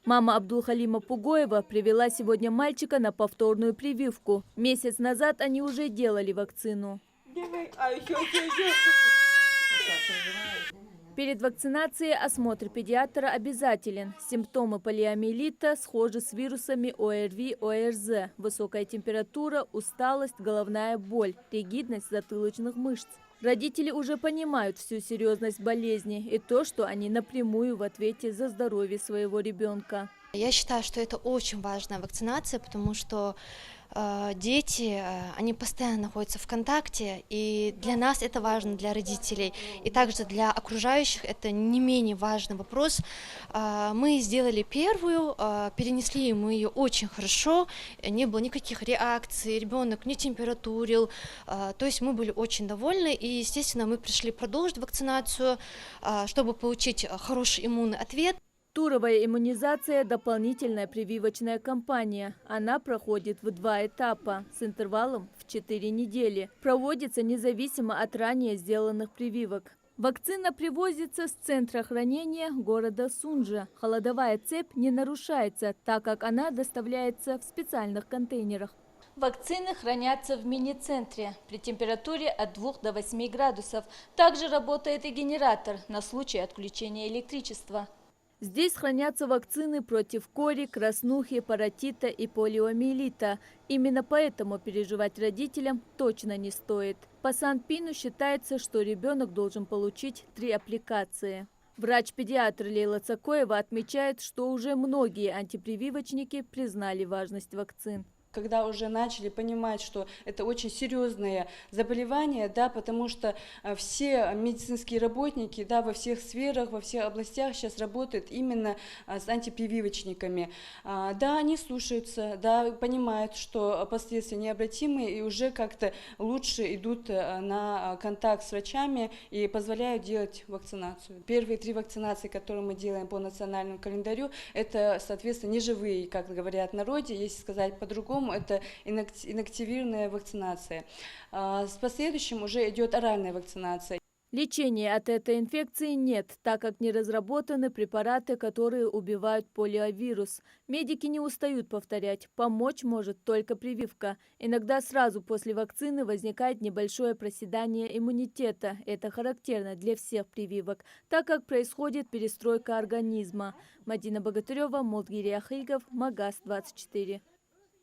Мама Абдулхалима Пугоева привела сегодня мальчика на повторную прививку. Месяц назад они уже делали вакцину. Перед вакцинацией осмотр педиатра обязателен. Симптомы полиомиелита схожи с вирусами ОРВИ, ОРЗ. Высокая температура, усталость, головная боль, ригидность затылочных мышц. Родители уже понимают всю серьезность болезни и то, что они напрямую в ответе за здоровье своего ребенка. Я считаю, что это очень важная вакцинация, потому что дети, они постоянно находятся в контакте, и для нас это важно, для родителей, и также для окружающих это не менее важный вопрос. Мы сделали первую, перенесли мы ее очень хорошо, не было никаких реакций, ребенок не температурил, то есть мы были очень довольны, и, естественно, мы пришли продолжить вакцинацию, чтобы получить хороший иммунный ответ. Туровая иммунизация – дополнительная прививочная кампания. Она проходит в 2 этапа с интервалом в 4 недели. Проводится независимо от ранее сделанных прививок. Вакцина привозится с центра хранения города Сунжа. Холодовая цепь не нарушается, так как она доставляется в специальных контейнерах. Вакцины хранятся в мини-центре при температуре от 2 до 8 градусов. Также работает и генератор на случай отключения электричества. Здесь хранятся вакцины против кори, краснухи, паротита и полиомиелита. Именно поэтому переживать родителям точно не стоит. По Санпину считается, что ребенок должен получить 3 аппликации. Врач-педиатр Лейла Цакоева отмечает, что уже многие антипрививочники признали важность вакцин. Когда уже начали понимать, что это очень серьезное заболевание, да, потому что все медицинские работники, да, во всех сферах, во всех областях сейчас работают именно с антипрививочниками. Да, они слушаются, да, понимают, что последствия необратимые и уже как-то лучше идут на контакт с врачами и позволяют делать вакцинацию. Первые 3 вакцинации, которые мы делаем по национальному календарю, это, соответственно, неживые, как говорят в народе, если сказать по-другому, это инактивированная вакцинация. С последующим уже идет оральная вакцинация. Лечения от этой инфекции нет, так как не разработаны препараты, которые убивают полиовирус. Медики не устают повторять, помочь может только прививка. Иногда сразу после вакцины возникает небольшое проседание иммунитета. Это характерно для всех прививок, так как происходит перестройка организма. Мадина Богатырева, Молдгирий Ахигов, Магаз 24.